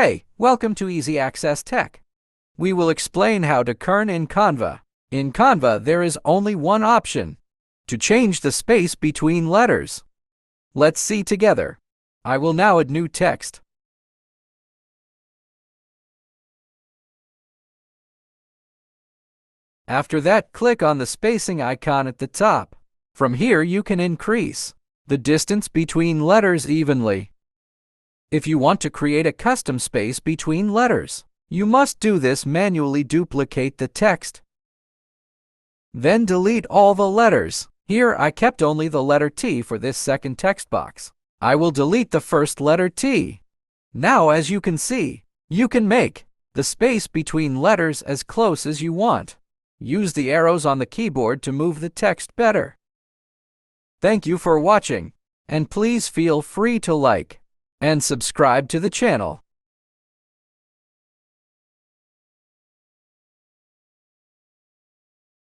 Hey, welcome to Easy Access Tech. We will explain how to kern in Canva. In Canva, there is only one option: to change the space between letters. Let's see together. I will now add new text. After that, click on the spacing icon at the top. From here, you can increase the distance between letters evenly. If you want to create a custom space between letters, you must do this manually. Duplicate the text. Then delete all the letters. Here I kept only the letter T for this second text box. I will delete the first letter T. Now, as you can see, you can make the space between letters as close as you want. Use the arrows on the keyboard to move the text better. Thank you for watching, and please feel free to like and subscribe to the channel.